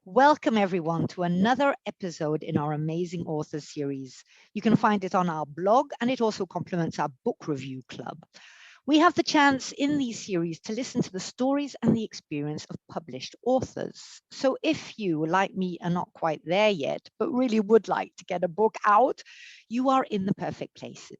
Welcome, everyone, to another episode in our Amazing Authors series. You can find it on our blog, and it also complements our book review club. We have the chance in these series to listen to the stories and the experience of published authors. So if you, like me, are not quite there yet, but really would like to get a book out, you are in the perfect place.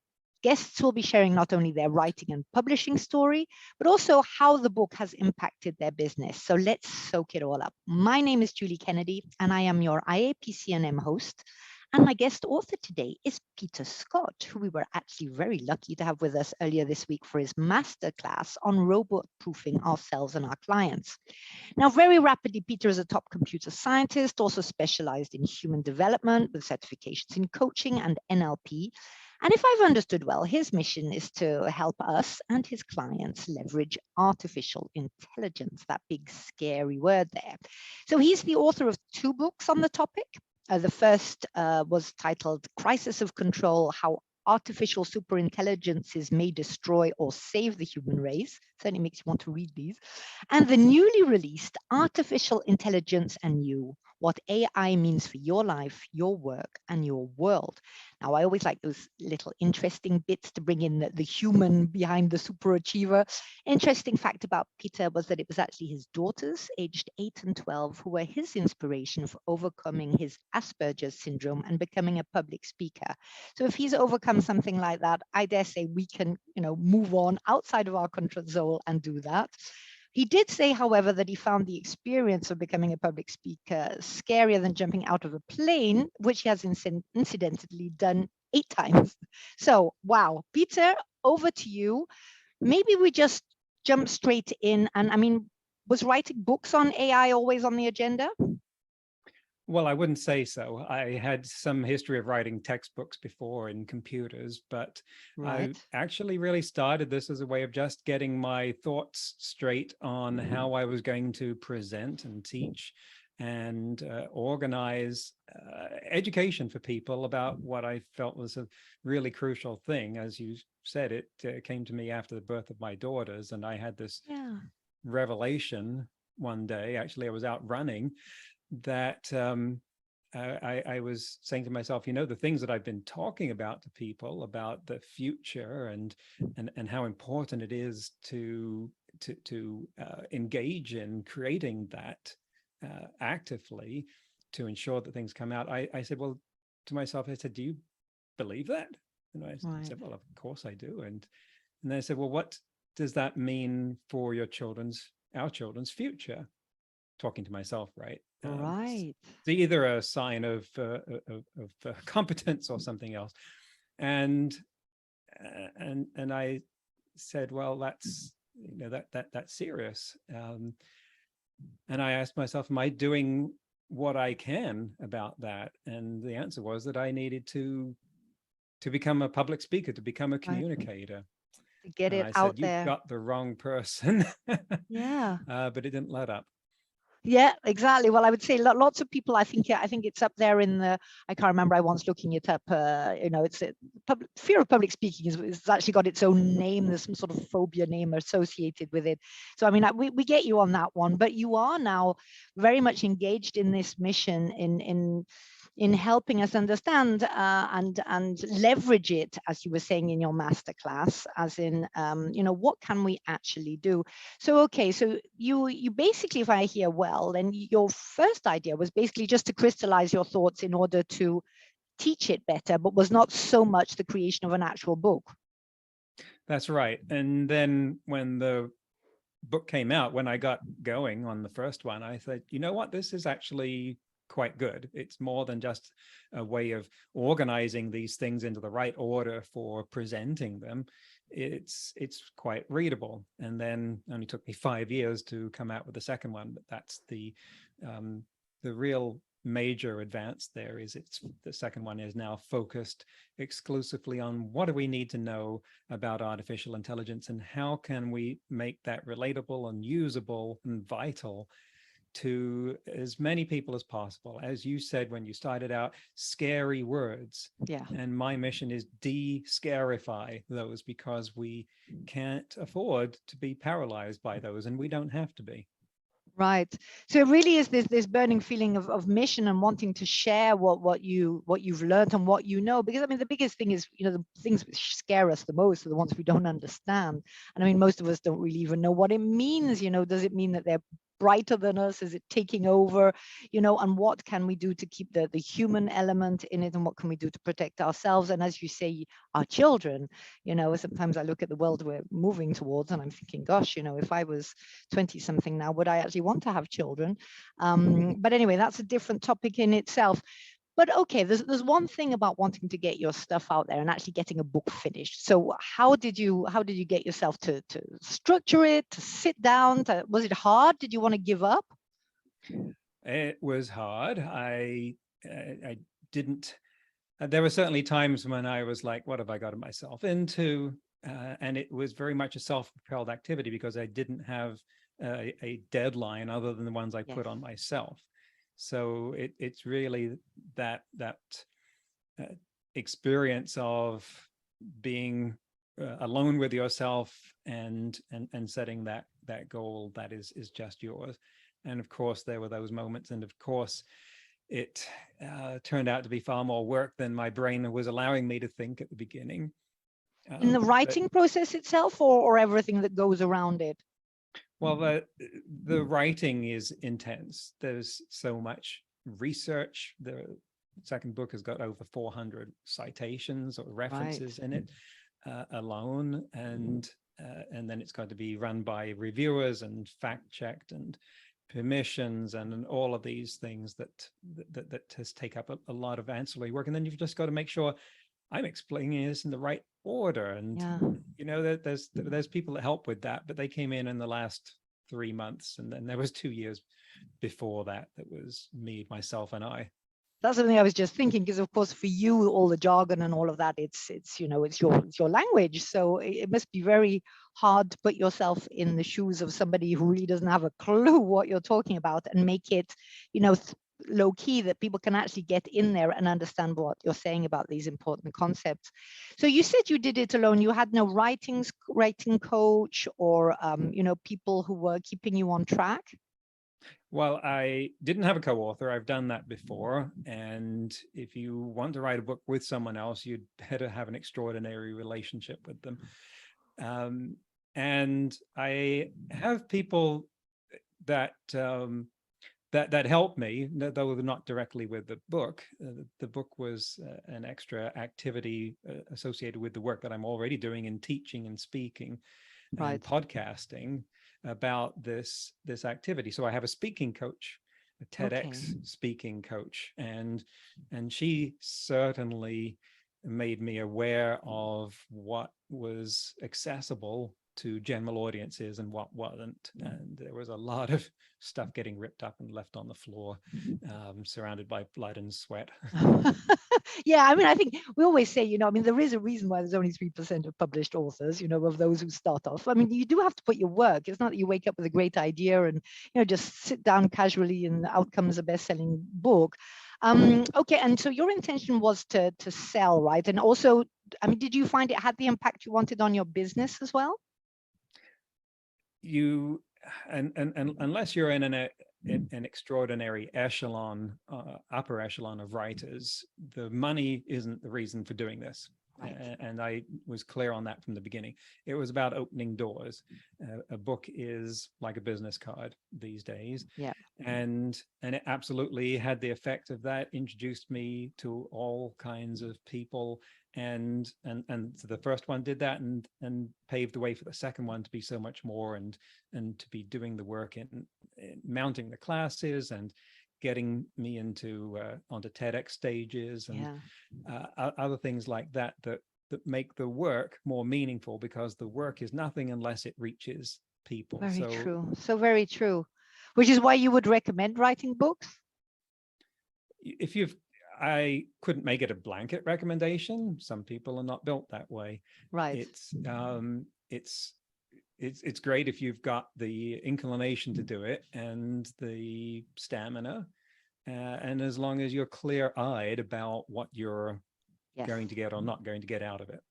Guests will be sharing not only their writing and publishing story, but also how the book has impacted their business. So let's soak it all up. My name is Julie Kennedy, and I am your IAPC&M host. And my guest author today is Peter Scott, who we were actually very lucky to have with us earlier this week for his masterclass on robot proofing ourselves and our clients. Now, very rapidly, Peter is a top computer scientist, also specialized in human development with certifications in coaching and NLP. And if I've understood well, his mission is to help us and his clients leverage artificial intelligence, that big scary word there. So he's the author of two books on the topic. The first was titled Crisis of Control, How Artificial Superintelligences May Destroy or Save the Human Race. Certainly makes you want to read these. And the newly released Artificial Intelligence and You, What AI Means for Your Life, Your Work, and Your World. Now, I always like those little interesting bits to bring in the human behind the superachiever. Interesting fact about Peter was that it was actually his daughters, aged 8 and 12, who were his inspiration for overcoming his Asperger's syndrome and becoming a public speaker. So if he's overcome something like that, I dare say we can, move on outside of our control zone and do that. He did say, however, that he found the experience of becoming a public speaker scarier than jumping out of a plane, which he has incidentally done 8 times. So, wow, Peter, over to you. Maybe we just jump straight in. And I mean, was writing books on AI always on the agenda? Well, I wouldn't say so. I had some history of writing textbooks before in computers, but I actually really started this as a way of just getting my thoughts straight on how I was going to present and teach and organize education for people about what I felt was a really crucial thing. As you said, it came to me after the birth of my daughters, and I had this revelation one day. Actually, I was out running that I was saying to myself, the things that I've been talking about to people about the future and how important it is to engage in creating that actively to ensure that things come out. I said, well, to myself, I said, do you believe that? And I said, well, of course I do. And then I said, well, what does that mean for our children's future? Talking to myself, right? It's either a sign of competence or something else, and I said, well, that's that's serious. And I asked myself, am I doing what I can about that? And the answer was that I needed to become a public speaker, to become a communicator. To get it I out said, there. you've got the wrong person. Yeah. But it didn't let up. Yeah, exactly. Well, I would say lots of people, I think it's up there in the, I can't remember, I once looking it up, it's fear of public speaking is actually got its own name. There's some sort of phobia name associated with it. So, I mean, we get you on that one, but you are now very much engaged in this mission in helping us understand and leverage it, as you were saying in your masterclass, as in, what can we actually do? So, okay, so you basically, if I hear well, then your first idea was basically just to crystallize your thoughts in order to teach it better, but was not so much the creation of an actual book. That's right. And then when the book came out, when I got going on the first one, I said, you know what, this is actually quite good. It's more than just a way of organizing these things into the right order for presenting them. It's quite readable. And then it only took me 5 years to come out with the second one, but that's the real major advance there. Is the second one is now focused exclusively on what do we need to know about artificial intelligence and how can we make that relatable and usable and vital to as many people as possible. As you said when you started out, scary words. Yeah. And my mission is de-scarify those, because we can't afford to be paralyzed by those, and we don't have to be. Right. So it really is this burning feeling of mission and wanting to share what you've learned and what you know. Because I mean, the biggest thing is, the things which scare us the most are the ones we don't understand. And I mean, most of us don't really even know what it means. Does it mean that they're brighter than us? Is it taking over? And what can we do to keep the human element in it? And what can we do to protect ourselves? And as you say, our children. Sometimes I look at the world we're moving towards and I'm thinking, gosh, if I was 20 something now, would I actually want to have children? But anyway, that's a different topic in itself. But okay, there's one thing about wanting to get your stuff out there and actually getting a book finished. So how did you get yourself to structure it, to sit down? Was it hard? Did you want to give up? It was hard. I didn't. There were certainly times when I was like, "What have I gotten myself into?" And it was very much a self-propelled activity because I didn't have a deadline other than the ones I put on myself. So it's really that experience of being alone with yourself and setting that goal that is just yours. And of course, there were those moments, and of course, it turned out to be far more work than my brain was allowing me to think at the beginning. In the writing process itself, or everything that goes around it? Well, the writing is intense. There's so much research. The second book has got over 400 citations or references in it alone, and then it's got to be run by reviewers and fact-checked and permissions and all of these things that has take up a lot of ancillary work. And then you've just got to make sure I'm explaining this in the right order. And there's people that help with that, but they came in the last 3 months, and then there was 2 years before that was me, myself, and I. That's something I was just thinking, because of course for you all the jargon and all of that, it's your language, so it must be very hard to put yourself in the shoes of somebody who really doesn't have a clue what you're talking about and make it low key, that people can actually get in there and understand what you're saying about these important concepts. So you said you did it alone. You had no writing coach or people who were keeping you on track? Well, I didn't have a co-author. I've done that before. And if you want to write a book with someone else, you'd better have an extraordinary relationship with them. And I have people that that helped me, though not directly with the book. The book was an extra activity associated with the work that I'm already doing in teaching and speaking and podcasting about this activity. So I have a speaking coach, a TEDx speaking coach, and she certainly made me aware of what was accessible to general audiences and what wasn't. And there was a lot of stuff getting ripped up and left on the floor, surrounded by blood and sweat. Yeah, I mean, I think we always say, there is a reason why there's only 3% of published authors, of those who start off. I mean, you do have to put your work. It's not that you wake up with a great idea and, just sit down casually and out comes a best-selling book. Okay, and so your intention was to sell, right? And also, I mean, did you find it had the impact you wanted on your business as well? You, and unless you're in an extraordinary echelon, upper echelon of writers, the money isn't the reason for doing this. Right. And I was clear on that from the beginning. It was about opening doors. A book is like a business card these days. Yeah. And it absolutely had the effect of that, introduced me to all kinds of people. And so the first one did that and paved the way for the second one to be so much more, and to be doing the work in mounting the classes and getting me into onto TEDx stages and other things like that make the work more meaningful, because the work is nothing unless it reaches people. Very true. So very true. Which is why you would recommend writing books? I couldn't make it a blanket recommendation. Some people are not built that way. Right. It's great if you've got the inclination to do it and the stamina, and as long as you're clear-eyed about what you're going to get or not going to get out of it.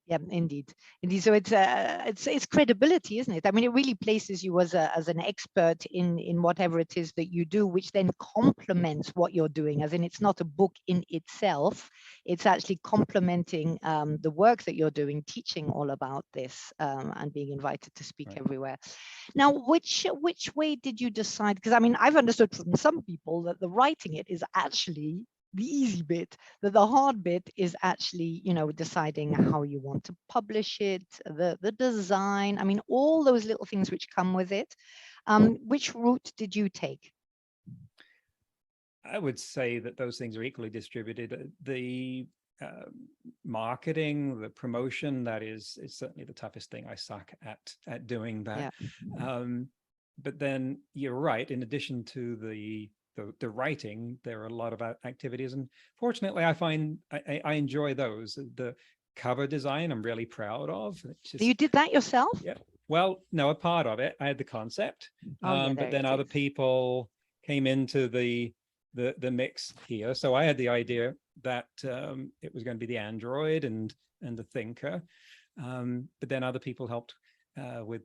Yeah, indeed, indeed. So it's credibility, isn't it? I mean, it really places you as an expert in whatever it is that you do, which then complements what you're doing. As in, it's not a book in itself; it's actually complementing the work that you're doing, teaching all about this, and being invited to speak Right. everywhere. Now, which way did you decide? Because I mean, I've understood from some people that the writing it is actually the easy bit, that the hard bit is actually, you know, deciding how you want to publish it, the design. I mean, all those little things which come with it. Which route did you take? I would say that those things are equally distributed. The uh, marketing, the promotion, that is certainly the toughest thing. I suck at doing that. Yeah. But then you're right. In addition to the writing, there are a lot of activities, and fortunately, I find I enjoy those. The cover design, I'm really proud of. It's So you just, did that yourself? yeah. Well, no, a part of it. I had the concept, Oh yeah, but there then it other is. people came into the mix here. So I had the idea that it was going to be the Android and the Thinker, but then other people helped with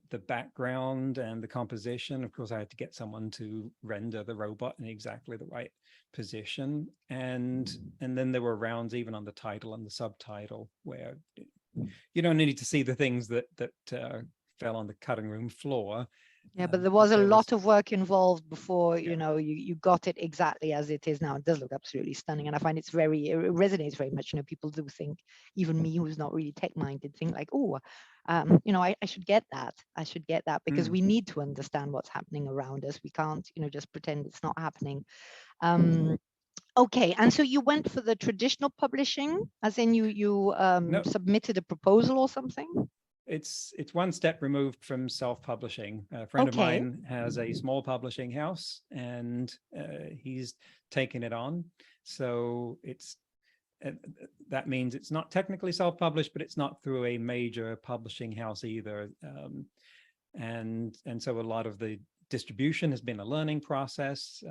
the background and the composition. Of course, I had to get someone to render the robot in exactly the right position, and then there were rounds even on the title and the subtitle where you don't need to see the things that fell on the cutting room floor. Yeah, but there was a There was lot of work involved before, yeah. you know, you got it exactly as it is now. It does look absolutely stunning. And I find it resonates very much. You know, people do think, even me who's not really tech minded, think like, oh, you know, I should get that. I should get that because Mm. we need to understand what's happening around us. We can't, you know, just pretend it's not happening. Um, okay. And so you went for the traditional publishing, as in you No, submitted a proposal or something? it's one step removed from self-publishing. A friend of Okay. mine has a small publishing house, and he's taken it on. So it's uh, that means it's not technically self-published, but it's not through a major publishing house either. And so a lot of the distribution has been a learning process.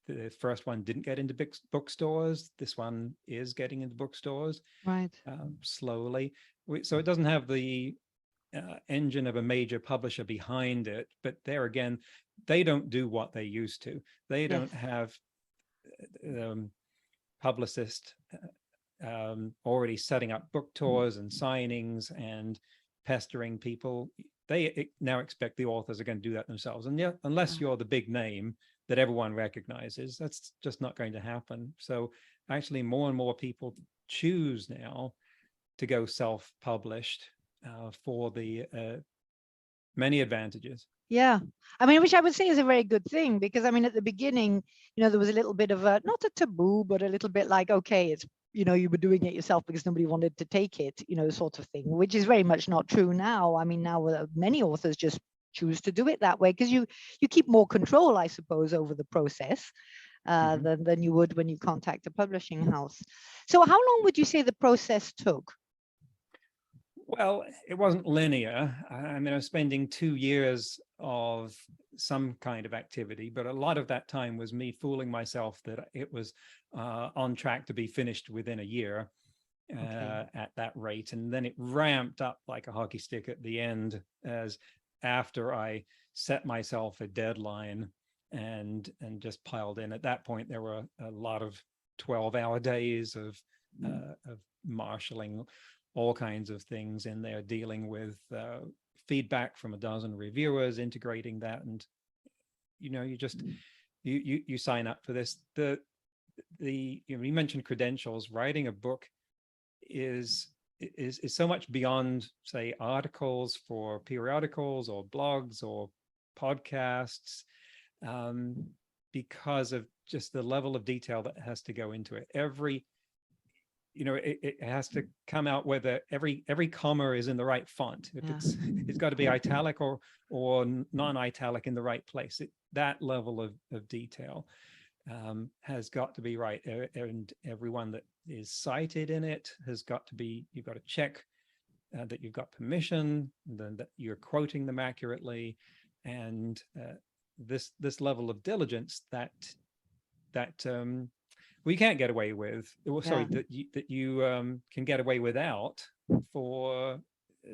The first one didn't get into bookstores. This one is getting into bookstores Right. slowly. So it doesn't have the engine of a major publisher behind it, but there again, they don't do what they used to. They Yes. don't have publicists already setting up book tours and signings and pestering people. They now expect the authors are going to do that themselves. And yeah, unless you're the big name that everyone recognizes, that's just not going to happen. So actually, more and more people choose now to go self-published for the many advantages. Yeah. I mean, which I would say is a very good thing because I mean, at the beginning, you know, there was a little bit of a, not a taboo, but a little bit like, okay, it's, you know, you were doing it yourself because nobody wanted to take it, you know, sort of thing, which is very much not true now. I mean, now many authors just choose to do it that way because you keep more control, I suppose, over the process Mm-hmm. than you would when you contact a publishing house. So how long would you say the process took? Well, it wasn't linear. I mean, I was spending 2 years of some kind of activity, but a lot of that time was me fooling myself that it was on track to be finished within a year Okay. at that rate. And then it ramped up like a hockey stick at the end, as after I set myself a deadline and just piled in. At that point, there were a lot of 12-hour days of marshaling all kinds of things in there, dealing with feedback from a dozen reviewers, integrating that, and you just you sign up for this. You mentioned credentials. Writing a book is so much beyond, say, articles for periodicals or blogs or podcasts, because of just the level of detail that has to go into it. It has to come out whether every comma is in the right font. If Yeah. it's got to be italic or non-italic in the right place. That level of detail has got to be right, and everyone that is cited in it has got to be. You've got to check that you've got permission, then that you're quoting them accurately, and this level of diligence that we can't get away with, or sorry, Yeah. that you can get away without for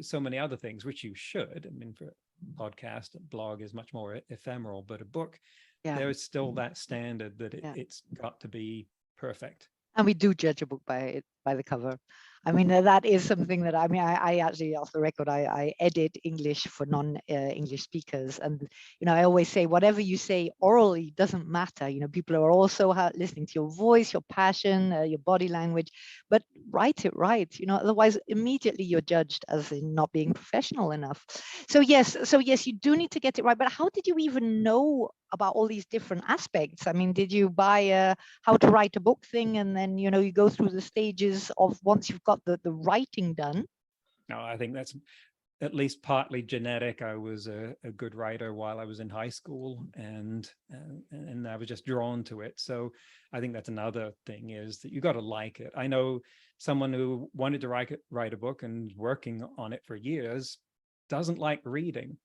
so many other things, which you should. I mean, for a podcast, a blog is much more ephemeral, but a book, Yeah. there is still that standard that Yeah. it's got to be perfect. And we do judge a book by the cover. I mean, that is something that I mean, I actually, off the record, I edit English for non-English speakers, and I always say whatever you say orally doesn't matter. People are also listening to your voice, your passion, your body language, but write it right. Otherwise, immediately you're judged as in not being professional enough. So yes, you do need to get it right. But how did you even know about all these different aspects? I mean, did you buy a how to write a book thing, and then you go through the stages of once you've got the writing done? No, I think that's at least partly genetic. I was a good writer while I was in high school, and I was just drawn to it. So I think that's another thing, is that you got to like it. I know someone who wanted to write a book and working on it for years doesn't like reading.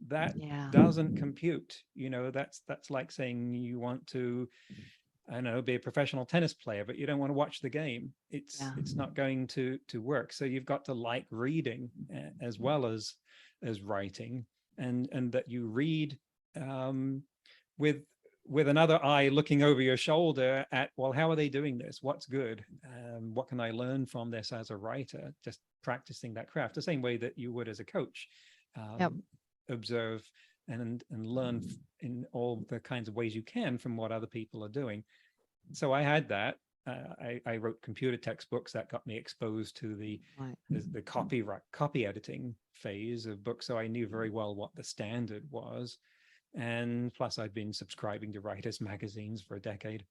That Yeah. doesn't compute. That's like saying you want to, I don't know, be a professional tennis player, but you don't want to watch the game. Yeah. It's not going to work. So you've got to like reading as well as writing, and that you read with another eye looking over your shoulder at, well, how are they doing this? What's good? What can I learn from this as a writer? Just practicing that craft the same way that you would as a coach. Yep. Observe and learn in all the kinds of ways you can from what other people are doing. So I had that. I wrote computer textbooks that got me exposed to the copy editing phase of books. So I knew very well what the standard was. And plus I'd been subscribing to writers magazines for a decade.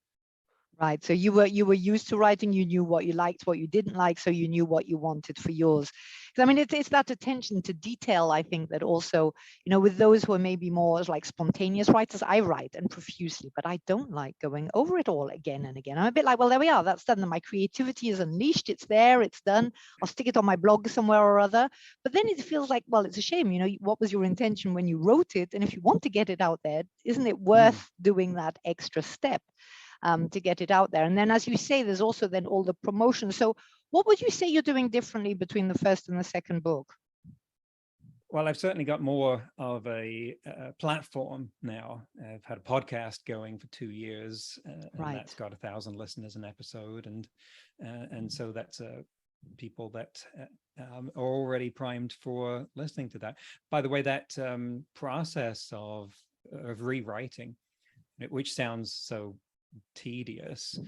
Right. So you were used to writing. You knew what you liked, what you didn't like, so you knew what you wanted for yours. 'Cause I mean, it's that attention to detail, I think, that also, with those who are maybe more like spontaneous writers, I write and profusely, but I don't like going over it all again and again. I'm a bit like, well, there we are. That's done. My creativity is unleashed. It's there. It's done. I'll stick it on my blog somewhere or other. But then it feels like, well, it's a shame. What was your intention when you wrote it? And if you want to get it out there, isn't it worth doing that extra step? To get it out there. And then, as you say, there's also then all the promotion. So what would you say you're doing differently between the first and the second book? Well, I've certainly got more of a platform now. I've had a podcast going for 2 years, and that's got 1,000 listeners an episode, and so that's people that are already primed for listening to that. By the way, that process of rewriting, which sounds so tedious,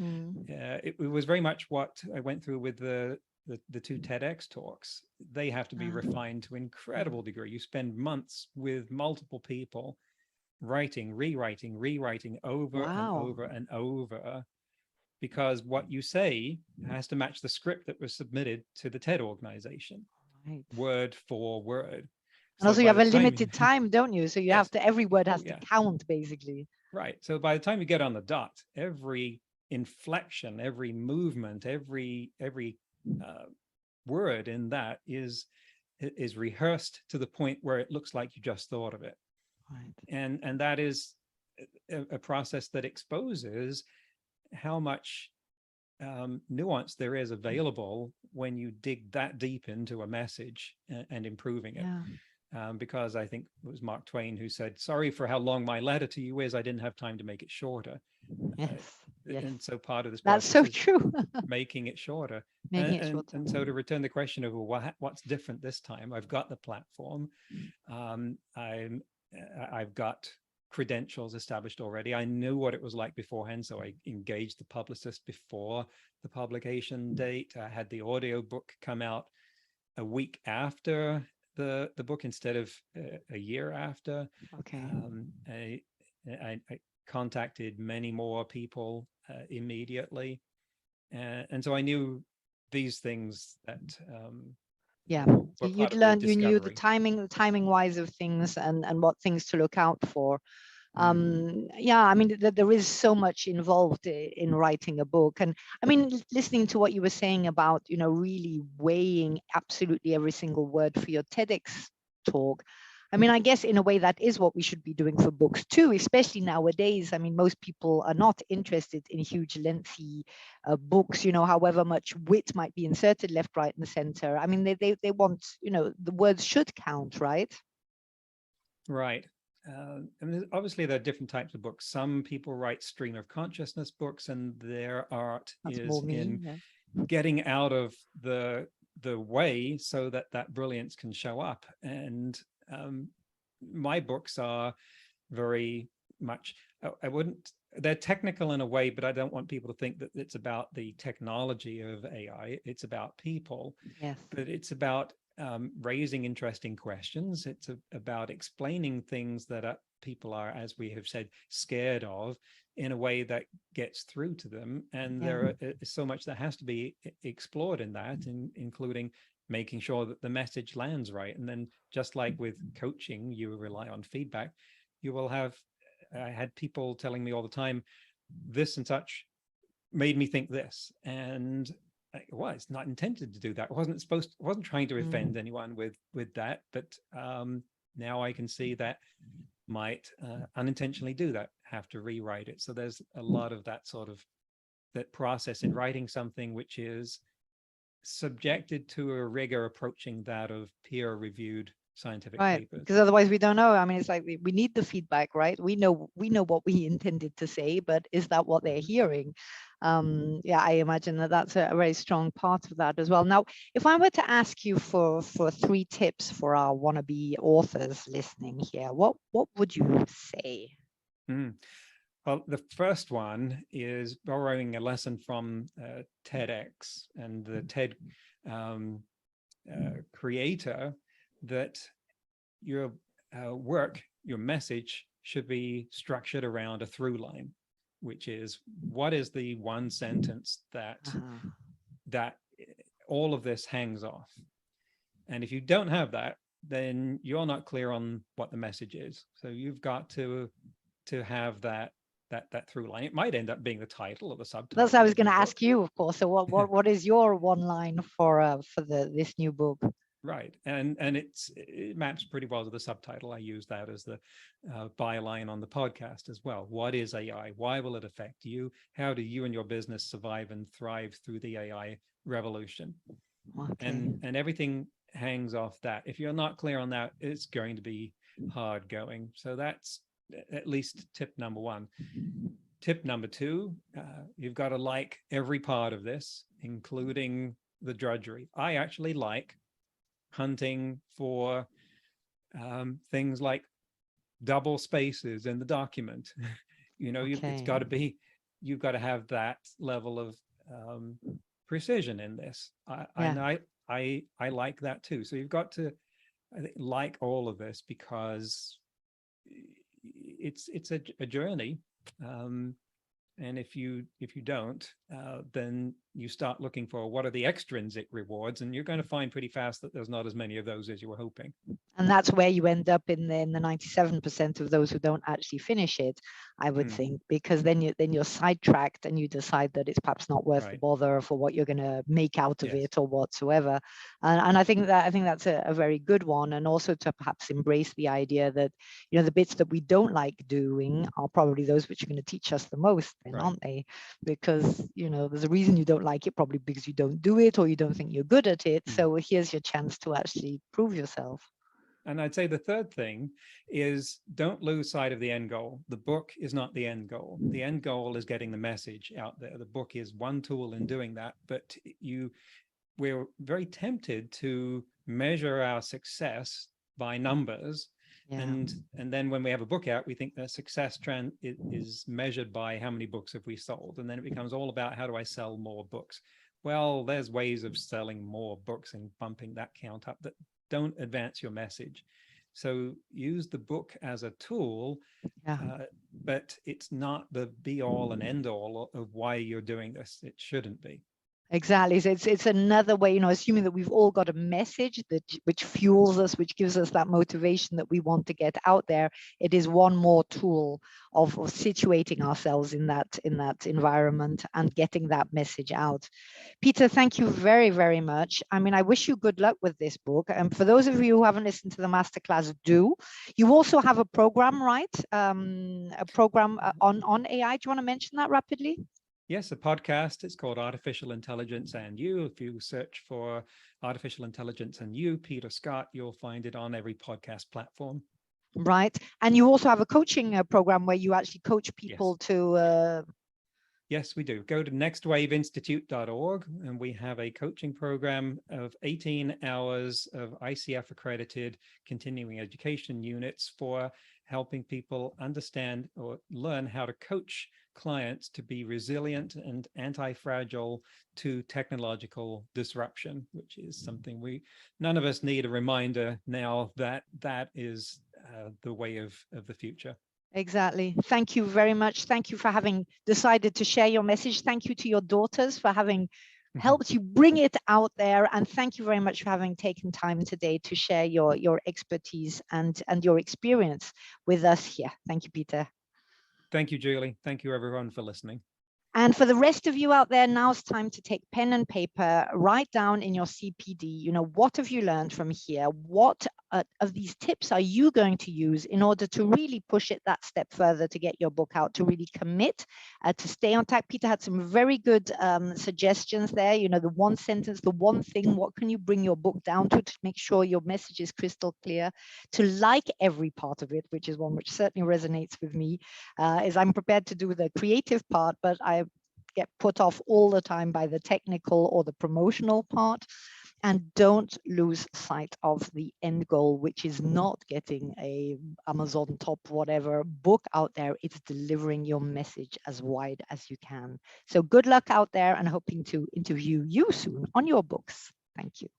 it was very much what I went through with the 2 TEDx talks. They have to be refined to an incredible degree. You spend months with multiple people writing, rewriting over and over and over, because what you say has to match the script that was submitted to the TED organization, word for word. And also you have a limited time, don't you? So you have to, every word has to count, basically. Right. So by the time you get on the dot, every inflection, every movement, every word in that is rehearsed to the point where it looks like you just thought of it. And that is a process that exposes how much nuance there is available when you dig that deep into a message and improving it. Because I think it was Mark Twain who said, "Sorry for how long my letter to you is. I didn't have time to make it shorter." Yes. And so part of this process is true. making it shorter. And so to return the question of, well, what's different this time? I've got the platform. I've got credentials established already. I knew what it was like beforehand, so I engaged the publicist before the publication date. I had the audio book come out a week after the book instead of a year after. I contacted many more people immediately, and so I knew these things that you'd learned, you knew the timing wise of things, and what things to look out for. I mean, there is so much involved in writing a book. And I mean, listening to what you were saying about, really weighing absolutely every single word for your TEDx talk. I mean, I guess in a way that is what we should be doing for books too, especially nowadays. I mean, most people are not interested in huge, lengthy books, however much wit might be inserted left, right, and center. I mean, they want, the words should count, right? Right. And obviously there are different types of books. Some people write stream of consciousness books, and their art That's is more me. in Yeah. getting out of the way so that that brilliance can show up. And my books are very much, I wouldn't, they're technical in a way, but I don't want people to think that it's about the technology of AI. It's about people, Yes. but it's about raising interesting questions. It's about explaining things that people are, as we have said, scared of, in a way that gets through to them. And there is so much that has to be explored in that, including making sure that the message lands right. And then, just like with coaching, you rely on feedback. You will have, I had people telling me all the time, this and such made me think this. And well, it's not intended to do that. It wasn't trying to offend anyone with that, but now I can see that might unintentionally do that, have to rewrite it. So there's a lot of that sort of that process in writing something which is subjected to a rigor approaching that of peer-reviewed scientific Right, papers. because otherwise we don't know. I mean, it's like we need the feedback, right? We know what we intended to say, but is that what they're hearing? Yeah, I imagine that that's a very strong part of that as well. Now, if I were to ask you for 3 tips for our wannabe authors listening here, what would you say? Well, the first one is borrowing a lesson from TEDx and the TED creator, that your work, your message should be structured around a through line, which is, what is the one sentence that that all of this hangs off? And if you don't have that, then you're not clear on what the message is. So you've got to have that through line. It might end up being the title or the subtitle. That's what I was going to book. ask you, of course. So what is your one line for this new book? Right, and it maps pretty well to the subtitle. I use that as the byline on the podcast as well. What is AI? Why will it affect you? How do you and your business survive and thrive through the AI revolution? Okay. And everything hangs off that. If you're not clear on that, it's going to be hard going. So that's at least tip number 1. Tip number 2, you've got to like every part of this, including the drudgery. I actually like hunting for things like double spaces in the document. It's got to be, you've got to have that level of precision in this. I like that too. So you've got to, I think, like all of this, because it's a journey. And if you don't, then you start looking for what are the extrinsic rewards, and you're going to find pretty fast that there's not as many of those as you were hoping. And that's where you end up in the 97% of those who don't actually finish it, I would think, because then you're sidetracked and you decide that it's perhaps not worth the bother for what you're going to make out of it or whatsoever. And I think that's a very good one, and also to perhaps embrace the idea that the bits that we don't like doing are probably those which are going to teach us the most, then, aren't they? Because there's a reason you don't like it, probably because you don't do it or you don't think you're good at it. So here's your chance to actually prove yourself. And I'd say the third thing is, don't lose sight of the end goal. The book is not the end goal. The end goal is getting the message out there. The book is one tool in doing that, but we're very tempted to measure our success by numbers. And then when we have a book out, we think the success trend is measured by how many books have we sold. And then it becomes all about, how do I sell more books? Well, there's ways of selling more books and bumping that count up that don't advance your message. So use the book as a tool, but it's not the be all and end all of why you're doing this. It shouldn't be. Exactly. So it's another way, assuming that we've all got a message that which fuels us, which gives us that motivation that we want to get out there. It is one more tool of situating ourselves in that environment and getting that message out. Peter, thank you very, very much. I mean, I wish you good luck with this book. And for those of you who haven't listened to the masterclass, do. You also have a program, right? A program on AI. Do you want to mention that rapidly? Yes, a podcast. It's called Artificial Intelligence and You. If you search for Artificial Intelligence and You, Peter Scott, you'll find it on every podcast platform. Right. And you also have a coaching program where you actually coach people to... Yes, we do. Go to nextwaveinstitute.org and we have a coaching program of 18 hours of ICF accredited continuing education units for helping people understand or learn how to coach clients to be resilient and anti-fragile to technological disruption, which is something none of us need a reminder now that that is the way of the future. Exactly. Thank you very much. Thank you for having decided to share your message. Thank you to your daughters for having helped you bring it out there. And thank you very much for having taken time today to share your expertise and your experience with us here. Thank you, Peter. Thank you, Julie. Thank you, everyone, for listening. And for the rest of you out there, now it's time to take pen and paper, write down in your CPD, what have you learned from here? What of these tips are you going to use in order to really push it that step further to get your book out, to really commit, to stay on track? Peter had some very good suggestions there. The one sentence, the one thing, what can you bring your book down to make sure your message is crystal clear? To like every part of it, which is one which certainly resonates with me, is I'm prepared to do the creative part, but I get put off all the time by the technical or the promotional part. And don't lose sight of the end goal, which is not getting a Amazon top whatever book out there. It's delivering your message as wide as you can. So good luck out there, and hoping to interview you soon on your books. Thank you.